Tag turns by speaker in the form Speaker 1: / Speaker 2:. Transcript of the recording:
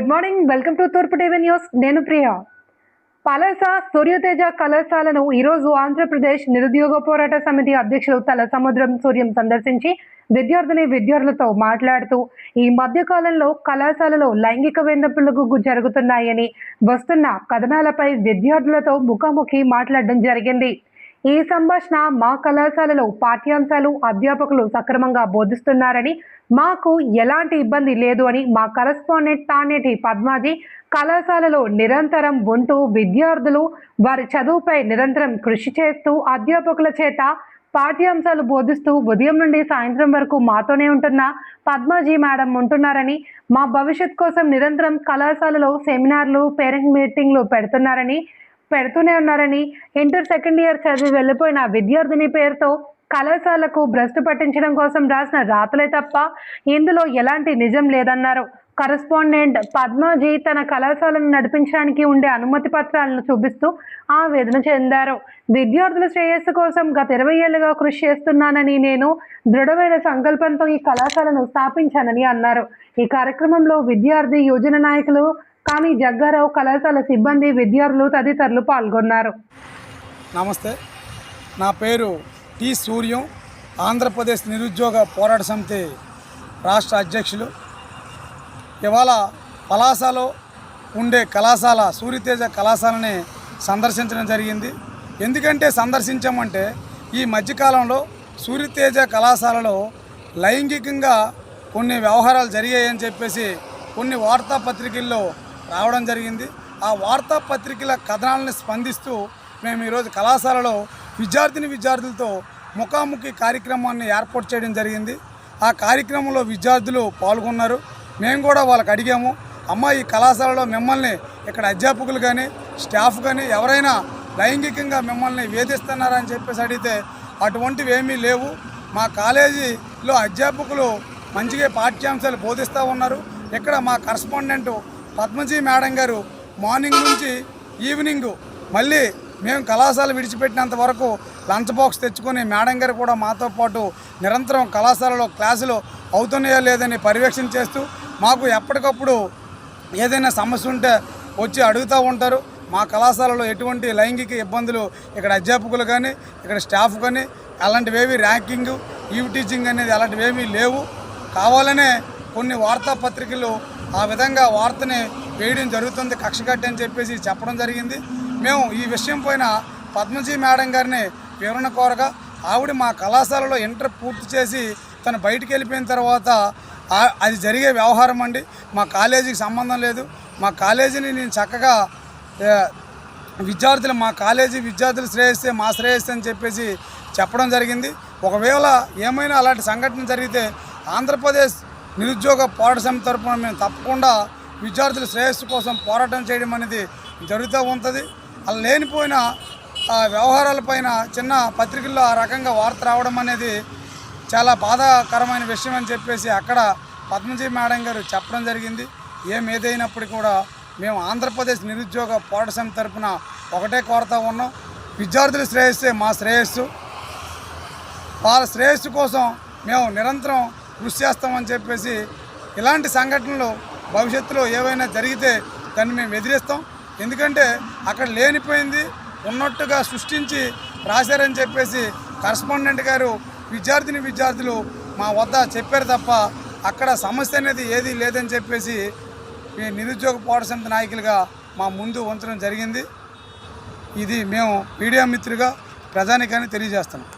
Speaker 1: Good morning. Welcome to తూర్పు TV news. నేను ప్రియా. పలాస సూర్యతేజ కళాశాలను ఈరోజు ఆంధ్రప్రదేశ్ నిరుద్యోగ పోరాట సమితి అధ్యక్షులు తలసముద్రం సూర్యం సందర్శించి విద్యార్థులతో మాట్లాడుతూ ఈ మధ్య కాలంలో కళాశాలలో లైంగిక వేధింపులు జరుగుతున్నాయని వస్తున్న కథనాలపై విద్యార్థులతో ముఖాముఖి మాట్లాడడం జరిగింది. ఈ సంభాషణ మా కళాశాలలో పాఠ్యాంశాలు అధ్యాపకులు సక్రమంగా బోధిస్తున్నారని, మాకు ఎలాంటి ఇబ్బంది లేదు అని మా కరెస్పాండెంట్ తానేటి పద్మాజీ కళాశాలలో నిరంతరం ఉంటూ విద్యార్థులు వారి చదువుపై నిరంతరం కృషి చేస్తూ అధ్యాపకుల చేత పాఠ్యాంశాలు బోధిస్తూ ఉదయం నుండి సాయంత్రం వరకు మాతోనే ఉంటున్న పద్మాజీ మేడం ఉంటున్నారని, మా భవిష్యత్ కోసం నిరంతరం కళాశాలలో సెమినార్లు, పేరెంట్ మీటింగ్లు పెడుతూనే ఉన్నారని, ఇంటర్ సెకండ్ ఇయర్ చదివి వెళ్ళిపోయిన విద్యార్థిని పేరుతో కళాశాలకు భ్రష్టు పట్టించడం కోసం రాసిన రాతలే తప్ప ఇందులో ఎలాంటి నిజం లేదన్నారు. కరెస్పాండెంట్ పద్మాజీ తన కళాశాలను నడిపించడానికి ఉండే అనుమతి పత్రాలను చూపిస్తూ ఆవేదన చెందారు. విద్యార్థుల శ్రేయస్సు కోసం గత 20 ఏళ్లుగా కృషి చేస్తున్నానని, నేను దృఢమైన సంకల్పంతో ఈ కళాశాలను స్థాపించానని అన్నారు. ఈ కార్యక్రమంలో విద్యార్థి యువజన నాయకులు కానీ జగ్గారావు, కళాశాల సిబ్బంది, విద్యార్థులు తదితరులు పాల్గొన్నారు.
Speaker 2: నమస్తే, నా పేరు టి సూర్యం, ఆంధ్రప్రదేశ్ నిరుద్యోగ పోరాట సమితి రాష్ట్ర అధ్యక్షులు. ఇవాళ పలాసలో ఉండే కళాశాల సూర్యతేజ కళాశాలని సందర్శించడం జరిగింది. ఎందుకంటే సందర్శించామంటే ఈ మధ్యకాలంలో సూర్యతేజ కళాశాలలో లైంగికంగా కొన్ని వ్యవహారాలు జరిగాయని చెప్పేసి కొన్ని వార్తాపత్రికల్లో రావడం జరిగింది. ఆ వార్తాపత్రికల కథనాలను స్పందిస్తూ మేము ఈరోజు కళాశాలలో విద్యార్థులతో ముఖాముఖి కార్యక్రమాన్ని ఏర్పాటు చేయడం జరిగింది. ఆ కార్యక్రమంలో విద్యార్థులు పాల్గొన్నారు. మేము కూడా వాళ్ళకి అడిగాము, అమ్మ ఈ కళాశాలలో మిమ్మల్ని ఇక్కడ అధ్యాపకులు కానీ స్టాఫ్ కానీ ఎవరైనా లైంగికంగా మిమ్మల్ని వేధిస్తున్నారని చెప్పేసి అడిగితే అటువంటివి ఏమీ లేవు, మా కాలేజీలో అధ్యాపకులు మంచిగా పాఠ్యాంశాలు బోధిస్తూ ఉన్నారు. ఇక్కడ మా కరెస్పాండెంట్ పద్మజీ మేడం గారు మార్నింగ్ నుంచి ఈవినింగ్ మళ్ళీ మేము కళాశాల విడిచిపెట్టినంత వరకు లంచ్ బాక్స్ తెచ్చుకొని మేడం గారు కూడా మాతో పాటు నిరంతరం కళాశాలలో క్లాసులు అవుతున్నాయా లేదని పర్యవేక్షణ చేస్తూ మాకు ఎప్పటికప్పుడు ఏదైనా సమస్య ఉంటే వచ్చి అడుగుతూ ఉంటారు. మా కళాశాలలో ఎటువంటి లైంగిక ఇబ్బందులు ఇక్కడ అధ్యాపకులు కానీ ఇక్కడ స్టాఫ్ కానీ అలాంటివేవి ర్యాంకింగ్, ఈవ్ టీచింగ్ అనేది అలాంటివేమీ లేవు. కావాలనే కొన్ని వార్తాపత్రికలు ఆ విధంగా వార్తని వేయడం జరుగుతుంది, కక్ష కట్టి అని చెప్పేసి చెప్పడం జరిగింది. మేము ఈ విషయం పైన పద్మజీ మేడం గారిని వివరణ కోరగా ఆవిడ మా కళాశాలలో ఇంటర్ పూర్తి చేసి తను బయటికి వెళ్ళిపోయిన తర్వాత అది జరిగే వ్యవహారం అండి, మా కాలేజీకి సంబంధం లేదు, మా కాలేజీని నేను చక్కగా మా కాలేజీ విద్యార్థుల శ్రేయస్సే మా శ్రేయస్సే అని చెప్పేసి చెప్పడం జరిగింది. ఒకవేళ ఏమైనా అలాంటి సంఘటన జరిగితే ఆంధ్రప్రదేశ్ నిరుద్యోగ పోరాట సమితి తరఫున మేము తప్పకుండా విద్యార్థుల శ్రేయస్సు కోసం పోరాటం చేయడం అనేది జరుగుతూ ఉంటుంది. అలా లేనిపోయిన వ్యవహారాలపైన చిన్న పత్రికల్లో ఆ రకంగా వార్త రావడం అనేది చాలా బాధాకరమైన విషయం అని చెప్పేసి అక్కడ పద్మజీ మేడం గారు చెప్పడం జరిగింది. ఏదైనప్పటికీ కూడా మేము ఆంధ్రప్రదేశ్ నిరుద్యోగ పోరాట సమితి తరఫున ఒకటే కోరుతూ ఉన్నాం, విద్యార్థుల శ్రేయస్సే మా శ్రేయస్సు, వాళ్ళ శ్రేయస్సు కోసం మేము నిరంతరం కృషి చేస్తామని చెప్పేసి ఇలాంటి సంఘటనలు భవిష్యత్తులో ఏవైనా జరిగితే దాన్ని మేము ఎదిరిస్తాం. ఎందుకంటే అక్కడ లేనిపోయింది ఉన్నట్టుగా సృష్టించి రాశారని చెప్పేసి కరెస్పాండెంట్ గారు విద్యార్థులు మా వద్ద చెప్పారు తప్ప అక్కడ సమస్య అనేది ఏదీ లేదని చెప్పేసి ఈ నిరుద్యోగ పోరాట సమితి నాయకులుగా మా ముందు ఉంచడం జరిగింది. ఇది మేము మీడియా మిత్రులుగా ప్రజానికాన్ని తెలియజేస్తున్నాం.